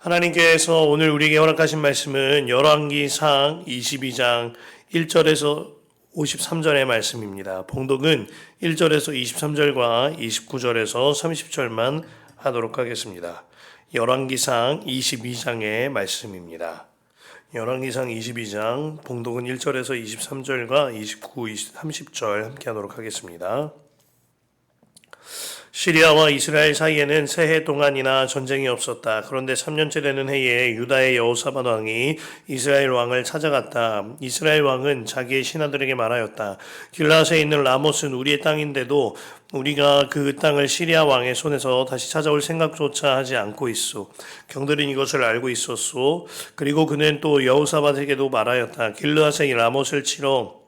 하나님께서 오늘 우리에게 허락하신 말씀은 열왕기상 22장 1절에서 53절의 말씀입니다. 봉독은 1절에서 23절과 29절에서 30절만 하도록 하겠습니다. 열왕기상 22장의 말씀입니다. 열왕기상 22장 봉독은 1절에서 23절과 29, 30절 함께 하도록 하겠습니다. 시리아와 이스라엘 사이에는 새해 동안이나 전쟁이 없었다. 그런데 3년째 되는 해에 유다의 여호사밧 왕이 이스라엘 왕을 찾아갔다. 이스라엘 왕은 자기의 신하들에게 말하였다. 길라앗에 있는 라못은 우리의 땅인데도 우리가 그 땅을 시리아 왕의 손에서 다시 찾아올 생각조차 하지 않고 있소. 경들은 이것을 알고 있었소. 그리고 그는 또 여호사밧에게도 말하였다. 길르앗의 라못을 치러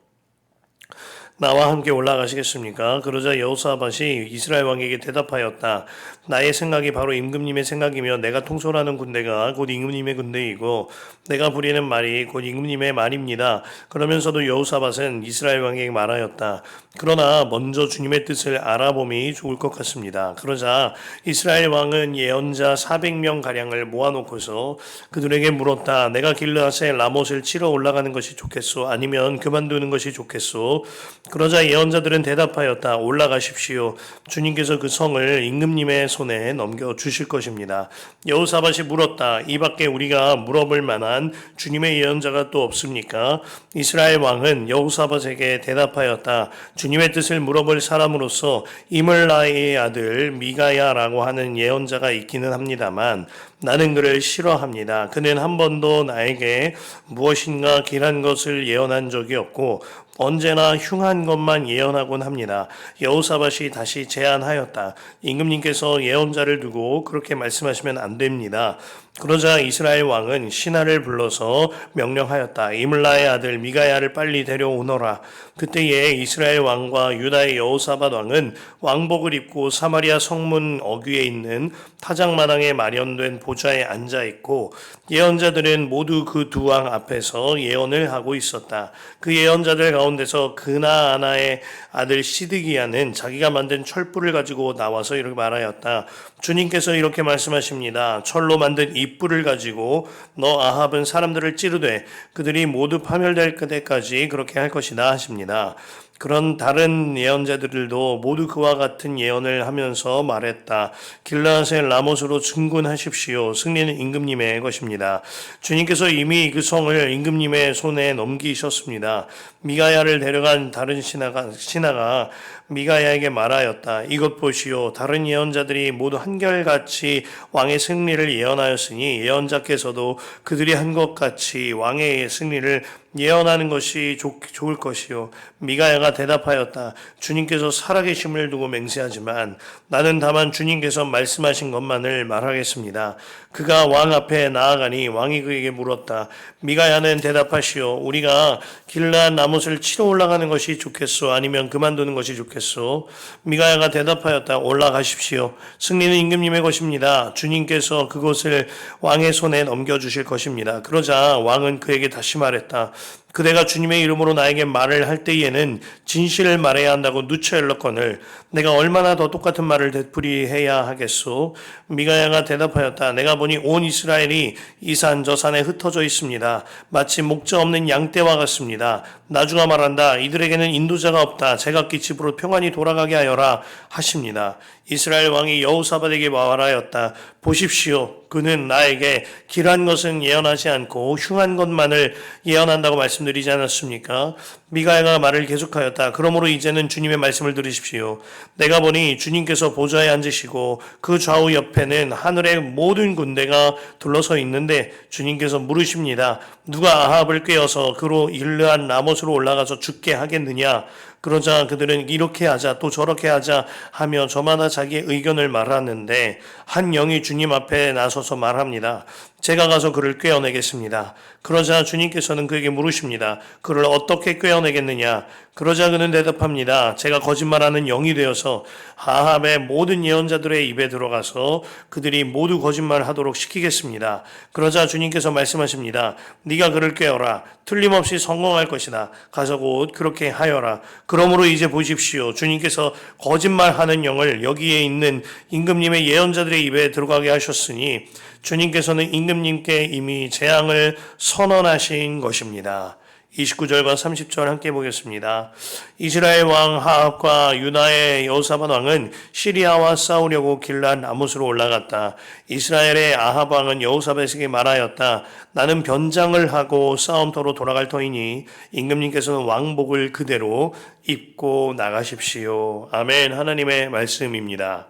나와 함께 올라가시겠습니까? 그러자 여호사밧이 이스라엘 왕에게 대답하였다. 나의 생각이 바로 임금님의 생각이며 내가 통솔하는 군대가 곧 임금님의 군대이고 내가 부리는 말이 곧 임금님의 말입니다. 그러면서도 여호사밧은 이스라엘 왕에게 말하였다. 그러나 먼저 주님의 뜻을 알아봄이 좋을 것 같습니다. 그러자 이스라엘 왕은 예언자 400명가량을 모아놓고서 그들에게 물었다. 내가 길르앗의 라못을 치러 올라가는 것이 좋겠소? 아니면 그만두는 것이 좋겠소? 그러자 예언자들은 대답하였다. 올라가십시오. 주님께서 그 성을 임금님의 손에 넘겨주실 것입니다. 여호사밧이 물었다. 이 밖에 우리가 물어볼 만한 주님의 예언자가 또 없습니까? 이스라엘 왕은 여호사밧에게 대답하였다. 주님의 뜻을 물어볼 사람으로서 이물라의 아들 미가야라고 하는 예언자가 있기는 합니다만 나는 그를 싫어합니다. 그는 한 번도 나에게 무엇인가 길한 것을 예언한 적이 없고 언제나 흉한 것만 예언하곤 합니다. 여호사밧이 다시 제안하였다. 임금님께서 예언자를 두고 그렇게 말씀하시면 안 됩니다. 그러자 이스라엘 왕은 신하를 불러서 명령하였다. 이물라의 아들 미가야를 빨리 데려오너라. 그때에 이스라엘 왕과 유다의 여호사밧 왕은 왕복을 입고 사마리아 성문 어귀에 있는 타작마당에 마련된 보좌에 앉아있고 예언자들은 모두 그 두 왕 앞에서 예언을 하고 있었다. 그 예언자들 가운데서 그나아나의 아들 시드기야는 자기가 만든 철불을 가지고 나와서 이렇게 말하였다. 주님께서 이렇게 말씀하십니다. 철로 만든 이 뿔을 가지고 너 아합은 사람들을 찌르되 그들이 모두 파멸될 때까지 그렇게 할 것이다 하십니다. 그런 다른 예언자들도 모두 그와 같은 예언을 하면서 말했다. 길르앗의 라못으로 증군하십시오. 승리는 임금님의 것입니다. 주님께서 이미 그 성을 임금님의 손에 넘기셨습니다. 미가야를 데려간 다른 신하가 미가야에게 말하였다. 이것 보시오. 다른 예언자들이 모두 한결같이 왕의 승리를 예언하였으니 예언자께서도 그들이 한 것 같이 왕의 승리를 예언하는 것이 좋을 것이요. 미가야가 대답하였다. 주님께서 살아계심을 두고 맹세하지만 나는 다만 주님께서 말씀하신 것만을 말하겠습니다. 그가 왕 앞에 나아가니 왕이 그에게 물었다. 미가야는 대답하시오. 우리가 길르앗 라못을 치러 올라가는 것이 좋겠소? 아니면 그만두는 것이 좋겠소? 미가야가 대답하였다. 올라가십시오. 승리는 임금님의 것입니다. 주님께서 그것을 왕의 손에 넘겨주실 것입니다. 그러자 왕은 그에게 다시 말했다. 그대가 주님의 이름으로 나에게 말을 할 때에는 진실을 말해야 한다고 누차 일렀거늘 내가 얼마나 더 똑같은 말을 되풀이해야 하겠소? 미가야가 대답하였다. 내가 보니 온 이스라엘이 이 산 저 산에 흩어져 있습니다. 마치 목자 없는 양떼와 같습니다. 나주가 말한다. 이들에게는 인도자가 없다. 제각기 집으로 평안히 돌아가게 하여라 하십니다. 이스라엘 왕이 여호사밧에게 말하였다. 보십시오. 그는 나에게 길한 것은 예언하지 않고 흉한 것만을 예언한다고 말씀드리지 않았습니까? 미가야가 말을 계속하였다. 그러므로 이제는 주님의 말씀을 들으십시오. 내가 보니 주님께서 보좌에 앉으시고 그 좌우 옆에는 하늘의 모든 군대가 둘러서 있는데 주님께서 물으십니다. 누가 아합을 꾀어서 그로 길르앗 라못으로 올라가서 죽게 하겠느냐? 그러자 그들은 이렇게 하자 또 저렇게 하자 하며 저마다 자기의 의견을 말하는데 한 영이 주님 앞에 나서서 말합니다. 제가 가서 그를 꿰어내겠습니다. 그러자 주님께서는 그에게 물으십니다. 그를 어떻게 꿰어내겠느냐? 그러자 그는 대답합니다. 제가 거짓말하는 영이 되어서 아합의 모든 예언자들의 입에 들어가서 그들이 모두 거짓말하도록 시키겠습니다. 그러자 주님께서 말씀하십니다. 네가 그를 꾀어라. 틀림없이 성공할 것이다. 가서 곧 그렇게 하여라. 그러므로 이제 보십시오. 주님께서 거짓말하는 영을 여기에 있는 임금님의 예언자들의 입에 들어가게 하셨으니 주님께서는 임금님께 이미 재앙을 선언하신 것입니다. 29절과 30절 함께 보겠습니다. 이스라엘 왕 하합과 유다의 여호사밧 왕은 시리아와 싸우려고 길랏 라못으로 올라갔다. 이스라엘의 아합 왕은 여호사밧에게 말하였다. 나는 변장을 하고 싸움터로 돌아갈 터이니 임금님께서는 왕복을 그대로 입고 나가십시오. 아멘. 하나님의 말씀입니다.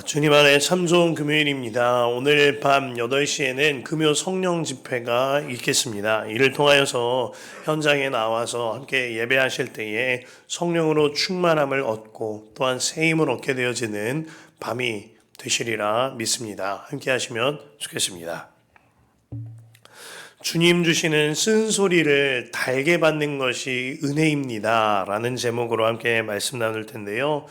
주님 안에 참 좋은 금요일입니다. 오늘 밤 8시에는 금요 성령 집회가 있겠습니다. 이를 통하여서 현장에 나와서 함께 예배하실 때에 성령으로 충만함을 얻고 또한 새 힘을 얻게 되어지는 밤이 되시리라 믿습니다. 함께 하시면 좋겠습니다. 주님 주시는 쓴소리를 달게 받는 것이 은혜입니다. 라는 제목으로 함께 말씀 나눌 텐데요.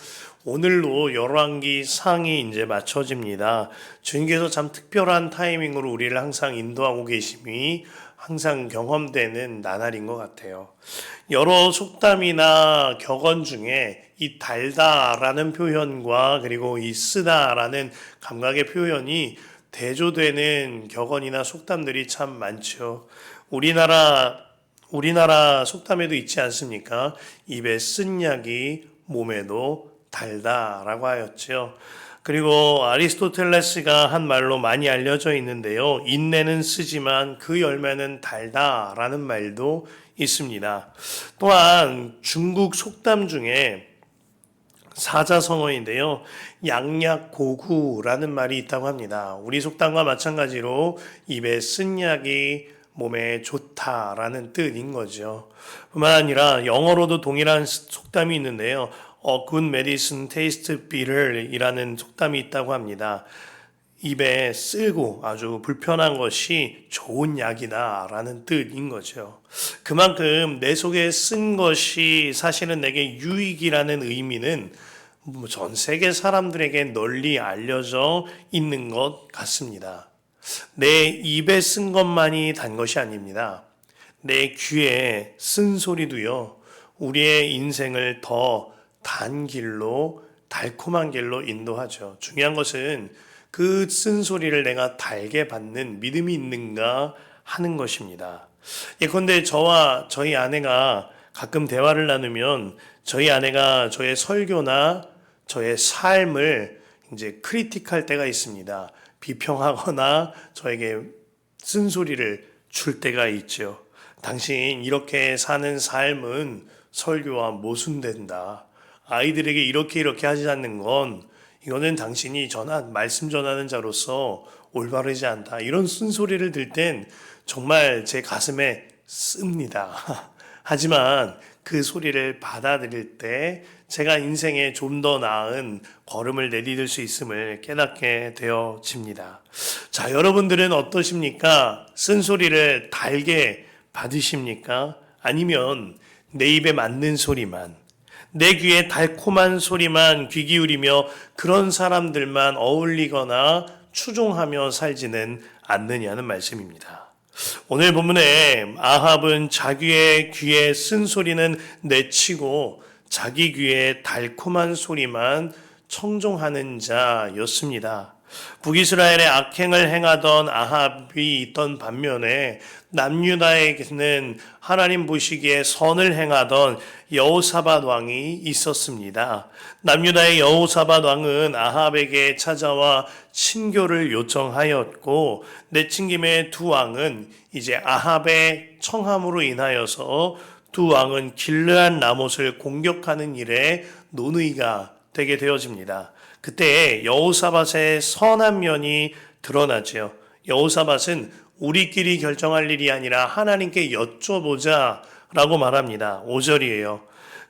오늘로 열왕기 상이 이제 맞춰집니다. 주님께서 참 특별한 타이밍으로 우리를 항상 인도하고 계심이 항상 경험되는 나날인 것 같아요. 여러 속담이나 격언 중에 이 달다라는 표현과 그리고 이 쓰다라는 감각의 표현이 대조되는 격언이나 속담들이 참 많죠. 우리나라 속담에도 있지 않습니까? 입에 쓴 약이 몸에도 달다라고 하였죠. 그리고 아리스토텔레스가 한 말로 많이 알려져 있는데요. 인내는 쓰지만 그 열매는 달다라는 말도 있습니다. 또한 중국 속담 중에 사자성어인데요. 양약고구라는 말이 있다고 합니다. 우리 속담과 마찬가지로 입에 쓴 약이 몸에 좋다라는 뜻인 거죠. 뿐만 아니라 영어로도 동일한 속담이 있는데요. good medicine tastes bitter 이라는 속담이 있다고 합니다. 입에 쓰고 아주 불편한 것이 좋은 약이다 라는 뜻인 거죠. 그만큼 내 속에 쓴 것이 사실은 내게 유익이라는 의미는 전 세계 사람들에게 널리 알려져 있는 것 같습니다. 내 입에 쓴 것만이 단 것이 아닙니다. 내 귀에 쓴 소리도요, 우리의 인생을 더 단 길로, 달콤한 길로 인도하죠. 중요한 것은 그 쓴소리를 내가 달게 받는 믿음이 있는가 하는 것입니다. 예컨대 저와 저희 아내가 가끔 대화를 나누면 저희 아내가 저의 설교나 저의 삶을 이제 크리틱할 때가 있습니다. 비평하거나 저에게 쓴소리를 줄 때가 있죠. 당신 이렇게 사는 삶은 설교와 모순된다. 아이들에게 이렇게 하지 않는 건 이거는 당신이 말씀 전하는 자로서 올바르지 않다. 이런 쓴소리를 들 땐 정말 제 가슴에 씁니다. 하지만 그 소리를 받아들일 때 제가 인생에 좀 더 나은 걸음을 내디딜 수 있음을 깨닫게 되어집니다. 자, 여러분들은 어떠십니까? 쓴소리를 달게 받으십니까? 아니면 내 입에 맞는 소리만, 내 귀에 달콤한 소리만 귀 기울이며 그런 사람들만 어울리거나 추종하며 살지는 않느냐는 말씀입니다. 오늘 본문에 아합은 자기의 귀에 쓴 소리는 내치고 자기 귀에 달콤한 소리만 청종하는 자였습니다. 북이스라엘의 악행을 행하던 아합이 있던 반면에 남유다에게는 하나님 보시기에 선을 행하던 여호사밧 왕이 있었습니다. 남유다의 여호사밧 왕은 아합에게 찾아와 친교를 요청하였고 내친김에 두 왕은 이제 아합의 청함으로 인하여서 두 왕은 길르앗 라못을 공격하는 일에 논의가 되게 되어집니다. 그때 여호사밧의 선한 면이 드러나죠. 여호사밧은 우리끼리 결정할 일이 아니라 하나님께 여쭤보자 라고 말합니다. 5절이에요.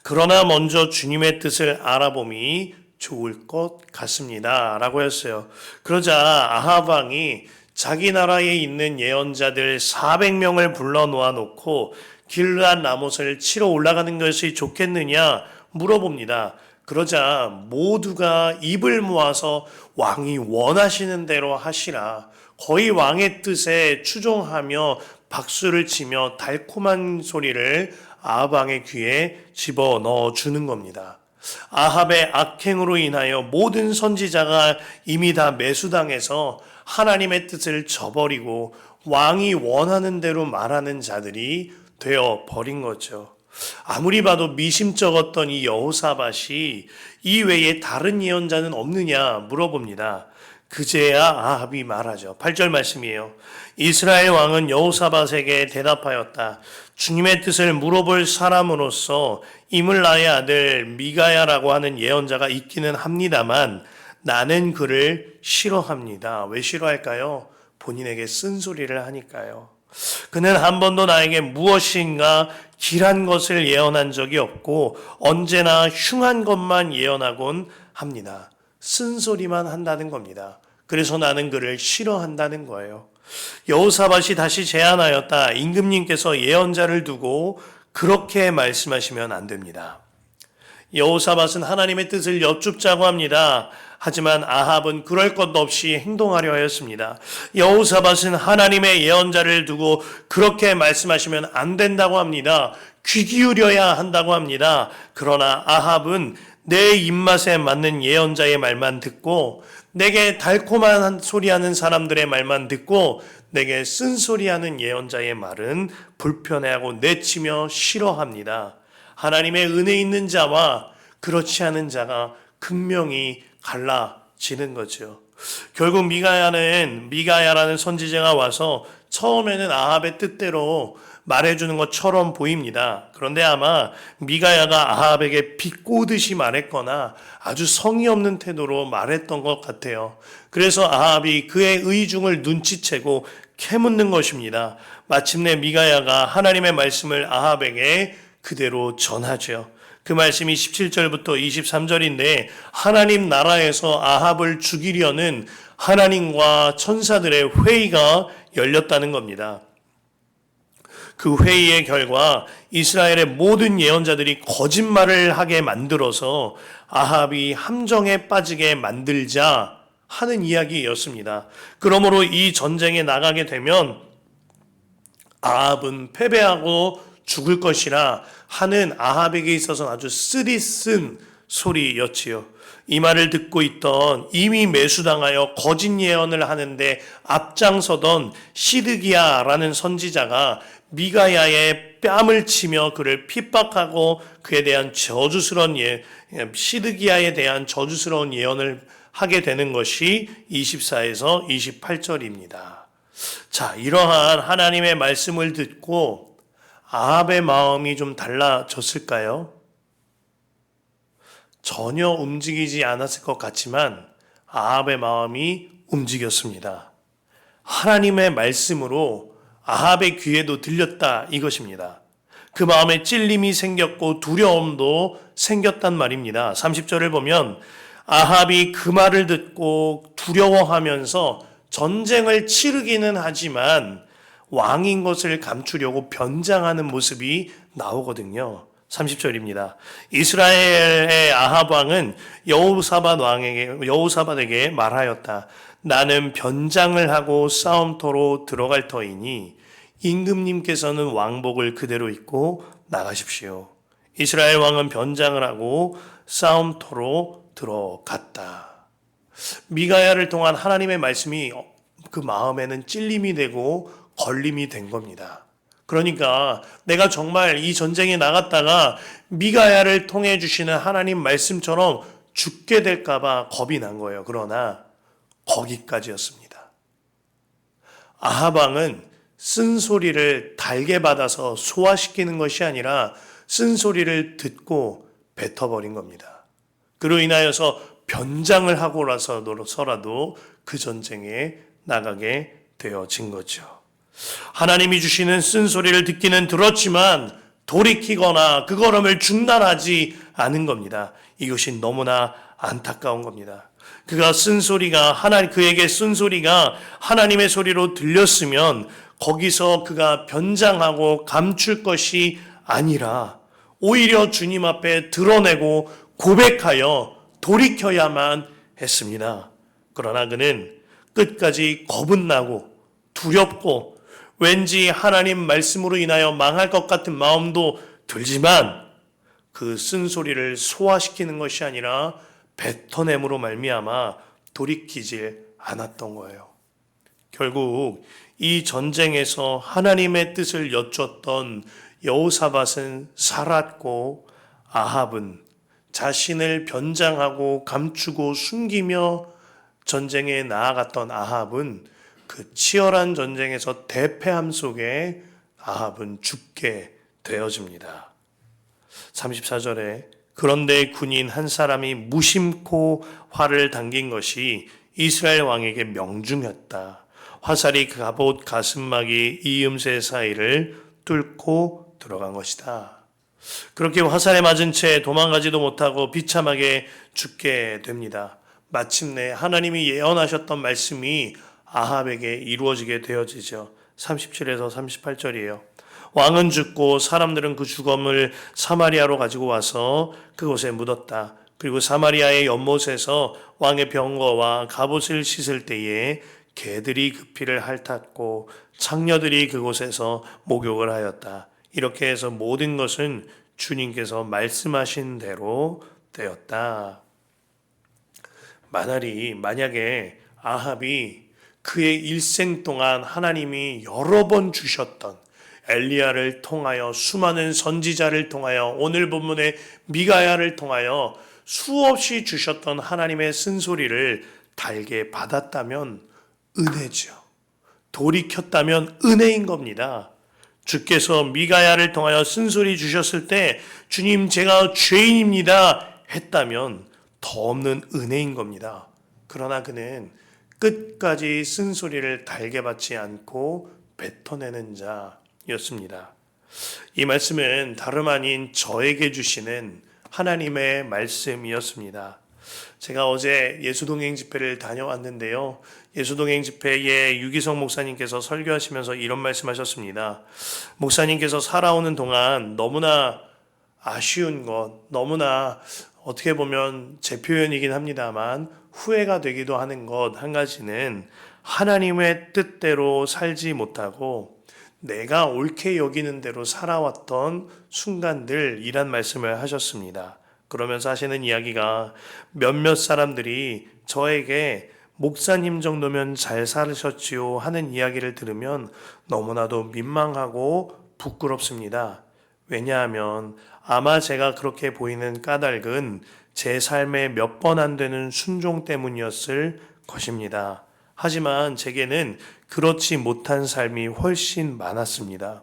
그러나 먼저 주님의 뜻을 알아봄이 좋을 것 같습니다 라고 했어요. 그러자 아합 왕이 자기 나라에 있는 예언자들 400명을 불러 놓아 놓고 길르앗 라못을 치러 올라가는 것이 좋겠느냐 물어봅니다. 그러자 모두가 입을 모아서 왕이 원하시는 대로 하시라. 거의 왕의 뜻에 추종하며 박수를 치며 달콤한 소리를 아합 왕의 귀에 집어넣어 주는 겁니다. 아합의 악행으로 인하여 모든 선지자가 이미 다 매수당해서 하나님의 뜻을 저버리고 왕이 원하는 대로 말하는 자들이 되어 버린 거죠. 아무리 봐도 미심쩍었던 이 여호사밧이 이 외에 다른 예언자는 없느냐 물어봅니다. 그제야 아합이 말하죠. 8절 말씀이에요. 이스라엘 왕은 여호사밧에게 대답하였다. 주님의 뜻을 물어볼 사람으로서 이물라의 아들 미가야라고 하는 예언자가 있기는 합니다만 나는 그를 싫어합니다. 왜 싫어할까요? 본인에게 쓴소리를 하니까요. 그는 한 번도 나에게 무엇인가 길한 것을 예언한 적이 없고 언제나 흉한 것만 예언하곤 합니다. 쓴소리만 한다는 겁니다. 그래서 나는 그를 싫어한다는 거예요. 여호사밧이 다시 제안하였다. 임금님께서 예언자를 두고 그렇게 말씀하시면 안 됩니다. 여호사밧은 하나님의 뜻을 여쭙자고 합니다. 하지만 아합은 그럴 것 없이 행동하려 하였습니다. 여호사밧은 하나님의 예언자를 두고 그렇게 말씀하시면 안 된다고 합니다. 귀 기울여야 한다고 합니다. 그러나 아합은 내 입맛에 맞는 예언자의 말만 듣고 내게 달콤한 소리하는 사람들의 말만 듣고 내게 쓴소리하는 예언자의 말은 불편해하고 내치며 싫어합니다. 하나님의 은혜 있는 자와 그렇지 않은 자가 극명히 갈라지는 거죠. 결국 미가야라는 선지자가 와서 처음에는 아합의 뜻대로 말해주는 것처럼 보입니다. 그런데 아마 미가야가 아합에게 비꼬듯이 말했거나 아주 성의 없는 태도로 말했던 것 같아요. 그래서 아합이 그의 의중을 눈치채고 캐묻는 것입니다. 마침내 미가야가 하나님의 말씀을 아합에게 그대로 전하죠. 그 말씀이 17절부터 23절인데 하나님 나라에서 아합을 죽이려는 하나님과 천사들의 회의가 열렸다는 겁니다. 그 회의의 결과 이스라엘의 모든 예언자들이 거짓말을 하게 만들어서 아합이 함정에 빠지게 만들자 하는 이야기였습니다. 그러므로 이 전쟁에 나가게 되면 아합은 패배하고 죽을 것이라 하는 아합에게 있어서는 아주 쓰디쓴 소리였지요. 이 말을 듣고 있던 이미 매수당하여 거짓 예언을 하는데 앞장서던 시드기야라는 선지자가 미가야의 뺨을 치며 그를 핍박하고 그에 대한 시드기야에 대한 저주스러운 예언을 하게 되는 것이 24에서 28절입니다. 자, 이러한 하나님의 말씀을 듣고 아합의 마음이 좀 달라졌을까요? 전혀 움직이지 않았을 것 같지만 아합의 마음이 움직였습니다. 하나님의 말씀으로 아합의 귀에도 들렸다 이것입니다. 그 마음에 찔림이 생겼고 두려움도 생겼단 말입니다. 30절을 보면 아합이 그 말을 듣고 두려워하면서 전쟁을 치르기는 하지만 왕인 것을 감추려고 변장하는 모습이 나오거든요. 30절입니다. 이스라엘의 아합 왕은 여호사밧에게 말하였다. 나는 변장을 하고 싸움터로 들어갈 터이니 임금님께서는 왕복을 그대로 입고 나가십시오. 이스라엘 왕은 변장을 하고 싸움터로 들어갔다. 미가야를 통한 하나님의 말씀이 그 마음에는 찔림이 되고 걸림이 된 겁니다. 그러니까 내가 정말 이 전쟁에 나갔다가 미가야를 통해 주시는 하나님 말씀처럼 죽게 될까 봐 겁이 난 거예요. 그러나 거기까지였습니다. 아합 왕은 쓴소리를 달게 받아서 소화시키는 것이 아니라 쓴소리를 듣고 뱉어버린 겁니다. 그로 인하여서 변장을 하고라서라도 그 전쟁에 나가게 되어진 거죠. 하나님이 주시는 쓴소리를 듣기는 들었지만 돌이키거나 그 걸음을 중단하지 않은 겁니다. 이것이 너무나 안타까운 겁니다. 그에게 쓴소리가 하나님의 소리로 들렸으면 거기서 그가 변장하고 감출 것이 아니라 오히려 주님 앞에 드러내고 고백하여 돌이켜야만 했습니다. 그러나 그는 끝까지 겁은 나고 두렵고 왠지 하나님 말씀으로 인하여 망할 것 같은 마음도 들지만 그 쓴소리를 소화시키는 것이 아니라 뱉어냄으로 말미암아 돌이키질 않았던 거예요. 결국 이 전쟁에서 하나님의 뜻을 여쭈었던 여호사밧은 살았고 아합은 자신을 변장하고 감추고 숨기며 전쟁에 나아갔던 아합은 그 치열한 전쟁에서 대패함 속에 아합은 죽게 되어집니다. 34절에 그런데 군인 한 사람이 무심코 활을 당긴 것이 이스라엘 왕에게 명중했다. 화살이 갑옷 가슴막이 이음새 사이를 뚫고 들어간 것이다. 그렇게 화살에 맞은 채 도망가지도 못하고 비참하게 죽게 됩니다. 마침내 하나님이 예언하셨던 말씀이 아합에게 이루어지게 되어지죠. 37에서 38절이에요. 왕은 죽고 사람들은 그 죽음을 사마리아로 가지고 와서 그곳에 묻었다. 그리고 사마리아의 연못에서 왕의 병거와 갑옷을 씻을 때에 개들이 그 피를 핥았고 창녀들이 그곳에서 목욕을 하였다. 이렇게 해서 모든 것은 주님께서 말씀하신 대로 되었다. 만약에 아합이 그의 일생 동안 하나님이 여러 번 주셨던 엘리야를 통하여 수많은 선지자를 통하여 오늘 본문의 미가야를 통하여 수없이 주셨던 하나님의 쓴소리를 달게 받았다면 은혜죠. 돌이켰다면 은혜인 겁니다. 주께서 미가야를 통하여 쓴소리 주셨을 때 주님 제가 죄인입니다 했다면 더 없는 은혜인 겁니다. 그러나 그는 끝까지 쓴소리를 달게 받지 않고 뱉어내는 자였습니다. 이 말씀은 다름 아닌 저에게 주시는 하나님의 말씀이었습니다. 제가 어제 예수동행 집회를 다녀왔는데요. 예수동행 집회에 유기성 목사님께서 설교하시면서 이런 말씀하셨습니다. 목사님께서 살아오는 동안 너무나 아쉬운 것, 너무나 어떻게 보면 제 표현이긴 합니다만 후회가 되기도 하는 것 한 가지는 하나님의 뜻대로 살지 못하고 내가 옳게 여기는 대로 살아왔던 순간들이란 말씀을 하셨습니다. 그러면서 하시는 이야기가 몇몇 사람들이 저에게 목사님 정도면 잘 살으셨지요 하는 이야기를 들으면 너무나도 민망하고 부끄럽습니다. 왜냐하면 아마 제가 그렇게 보이는 까닭은 제 삶에 몇 번 안 되는 순종 때문이었을 것입니다. 하지만 제게는 그렇지 못한 삶이 훨씬 많았습니다.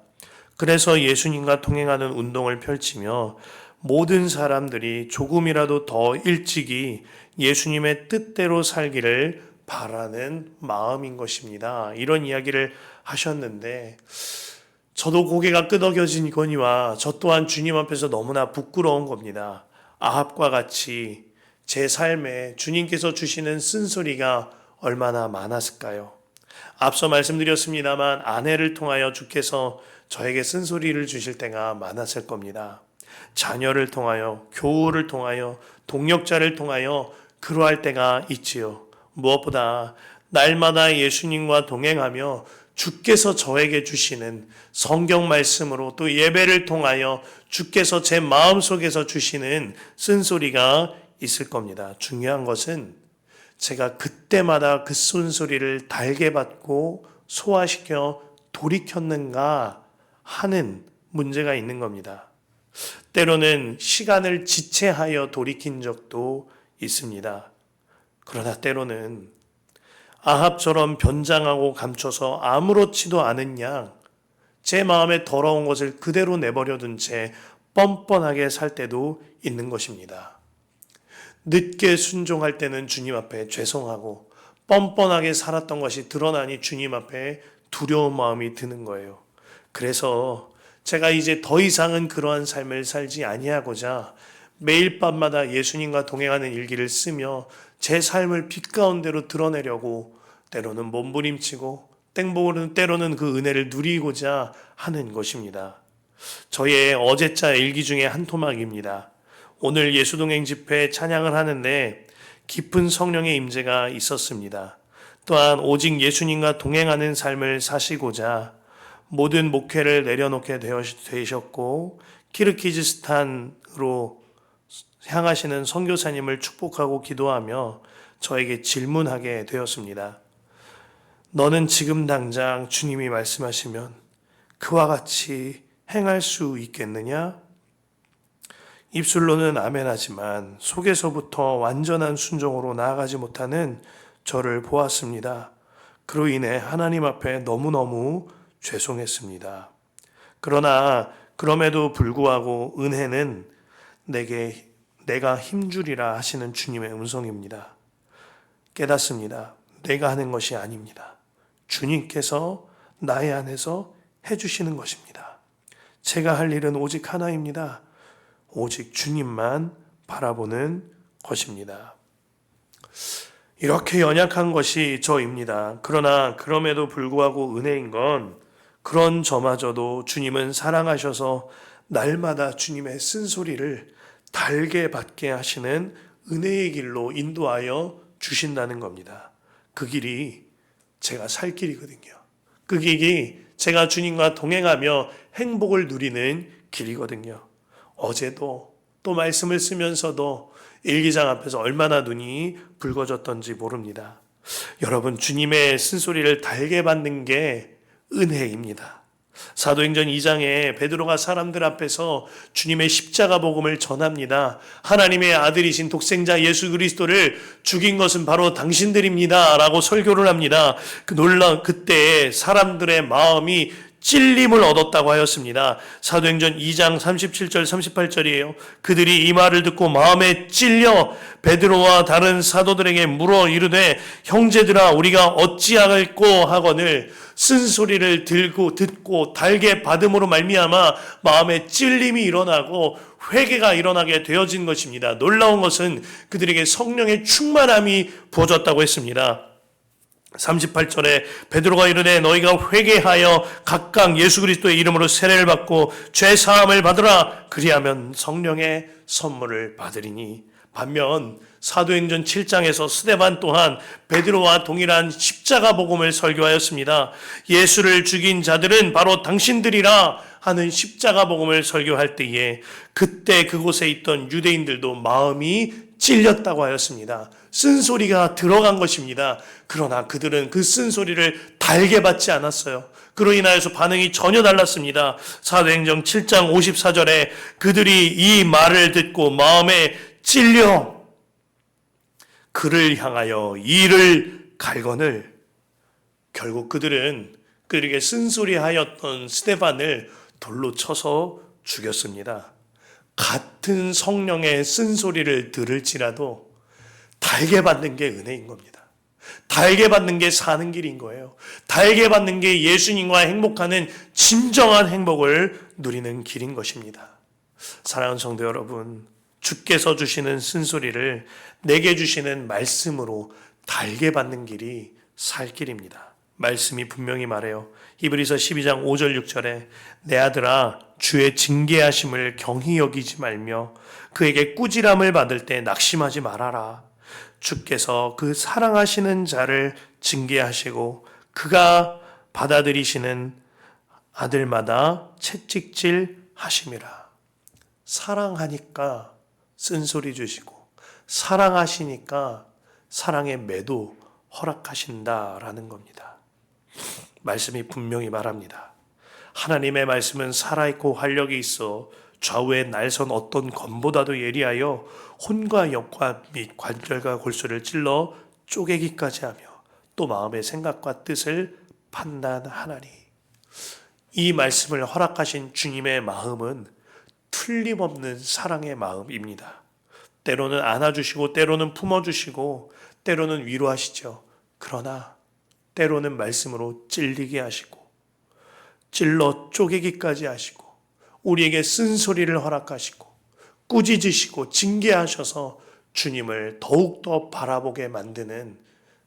그래서 예수님과 통행하는 운동을 펼치며 모든 사람들이 조금이라도 더 일찍이 예수님의 뜻대로 살기를 바라는 마음인 것입니다. 이런 이야기를 하셨는데 저도 고개가 끄덕여지거니와 저 또한 주님 앞에서 너무나 부끄러운 겁니다. 아합과 같이 제 삶에 주님께서 주시는 쓴소리가 얼마나 많았을까요? 앞서 말씀드렸습니다만 아내를 통하여 주께서 저에게 쓴소리를 주실 때가 많았을 겁니다. 자녀를 통하여, 교우를 통하여, 동역자를 통하여 그러할 때가 있지요. 무엇보다 날마다 예수님과 동행하며 주께서 저에게 주시는 성경 말씀으로 또 예배를 통하여 주께서 제 마음속에서 주시는 쓴소리가 있을 겁니다. 중요한 것은 제가 그때마다 그 쓴소리를 달게 받고 소화시켜 돌이켰는가 하는 문제가 있는 겁니다. 때로는 시간을 지체하여 돌이킨 적도 있습니다. 그러나 때로는 아합처럼 변장하고 감춰서 아무렇지도 않은 양 제 마음에 더러운 것을 그대로 내버려둔 채 뻔뻔하게 살 때도 있는 것입니다. 늦게 순종할 때는 주님 앞에 죄송하고 뻔뻔하게 살았던 것이 드러나니 주님 앞에 두려운 마음이 드는 거예요. 그래서 제가 이제 더 이상은 그러한 삶을 살지 아니하고자 매일 밤마다 예수님과 동행하는 일기를 쓰며 제 삶을 빛 가운데로 드러내려고 때로는 몸부림치고 때로는 그 은혜를 누리고자 하는 것입니다. 저의 어제자 일기 중에 한 토막입니다. 오늘 예수동행 집회 찬양을 하는데 깊은 성령의 임재가 있었습니다. 또한 오직 예수님과 동행하는 삶을 사시고자 모든 목회를 내려놓게 되셨고 키르기즈스탄으로 향하시는 선교사님을 축복하고 기도하며 저에게 질문하게 되었습니다. 너는 지금 당장 주님이 말씀하시면 그와 같이 행할 수 있겠느냐? 입술로는 아멘하지만 속에서부터 완전한 순종으로 나아가지 못하는 저를 보았습니다. 그로 인해 하나님 앞에 너무너무 죄송했습니다. 그러나 그럼에도 불구하고 은혜는 내가 힘주리라 하시는 주님의 음성입니다. 깨닫습니다. 내가 하는 것이 아닙니다. 주님께서 나의 안에서 해주시는 것입니다. 제가 할 일은 오직 하나입니다. 오직 주님만 바라보는 것입니다. 이렇게 연약한 것이 저입니다. 그러나 그럼에도 불구하고 은혜인 건 그런 저마저도 주님은 사랑하셔서 날마다 주님의 쓴소리를 달게 받게 하시는 은혜의 길로 인도하여 주신다는 겁니다. 그 길이 제가 살 길이거든요. 그 길이 제가 주님과 동행하며 행복을 누리는 길이거든요. 어제도 또 말씀을 쓰면서도 일기장 앞에서 얼마나 눈이 붉어졌던지 모릅니다. 여러분, 주님의 쓴소리를 달게 받는 게 은혜입니다. 사도행전 2장에 베드로가 사람들 앞에서 주님의 십자가 복음을 전합니다. 하나님의 아들이신 독생자 예수 그리스도를 죽인 것은 바로 당신들입니다 라고 설교를 합니다. 그때 사람들의 마음이 찔림을 얻었다고 하였습니다. 사도행전 2장 37절 38절이에요. 그들이 이 말을 듣고 마음에 찔려 베드로와 다른 사도들에게 물어 이르되 형제들아 우리가 어찌하겠고 하거늘 쓴소리를 듣고 달게 받음으로 말미암아 마음에 찔림이 일어나고 회개가 일어나게 되어진 것입니다. 놀라운 것은 그들에게 성령의 충만함이 부어졌다고 했습니다. 38절에 베드로가 이르되 너희가 회개하여 각각 예수 그리스도의 이름으로 세례를 받고 죄 사함을 받으라 그리하면 성령의 선물을 받으리니. 반면 사도행전 7장에서 스데반 또한 베드로와 동일한 십자가 복음을 설교하였습니다. 예수를 죽인 자들은 바로 당신들이라 하는 십자가 복음을 설교할 때에 그때 그곳에 있던 유대인들도 마음이 찔렸다고 하였습니다. 쓴소리가 들어간 것입니다. 그러나 그들은 그 쓴소리를 달게 받지 않았어요. 그로 인하여서 반응이 전혀 달랐습니다. 사도행전 7장 54절에 그들이 이 말을 듣고 마음에 찔려 그를 향하여 이를 갈거늘. 결국 그들은 그들에게 쓴소리하였던 스데반을 돌로 쳐서 죽였습니다. 같은 성령의 쓴소리를 들을지라도 달게 받는 게 은혜인 겁니다. 달게 받는 게 사는 길인 거예요. 달게 받는 게 예수님과 행복하는 진정한 행복을 누리는 길인 것입니다. 사랑하는 성도 여러분, 주께서 주시는 쓴소리를 내게 주시는 말씀으로 달게 받는 길이 살 길입니다. 말씀이 분명히 말해요. 히브리서 12장 5절 6절에 내 아들아 주의 징계하심을 경히 여기지 말며 그에게 꾸지람을 받을 때 낙심하지 말아라. 주께서 그 사랑하시는 자를 징계하시고 그가 받아들이시는 아들마다 채찍질 하심이라. 사랑하니까 쓴소리 주시고 사랑하시니까 사랑의 매도 허락하신다라는 겁니다. 말씀이 분명히 말합니다. 하나님의 말씀은 살아있고 활력이 있어 좌우의 날선 어떤 검보다도 예리하여 혼과 역과 및 관절과 골수를 찔러 쪼개기까지 하며 또 마음의 생각과 뜻을 판단하나니. 이 말씀을 허락하신 주님의 마음은 틀림없는 사랑의 마음입니다. 때로는 안아주시고 때로는 품어주시고 때로는 위로하시죠. 그러나 때로는 말씀으로 찔리게 하시고 찔러 쪼개기까지 하시고 우리에게 쓴소리를 허락하시고 꾸짖으시고 징계하셔서 주님을 더욱더 바라보게 만드는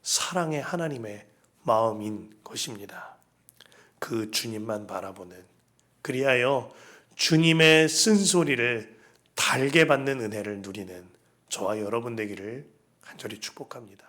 사랑의 하나님의 마음인 것입니다. 그 주님만 바라보는, 그리하여 주님의 쓴소리를 달게 받는 은혜를 누리는 저와 여러분 되기를 간절히 축복합니다.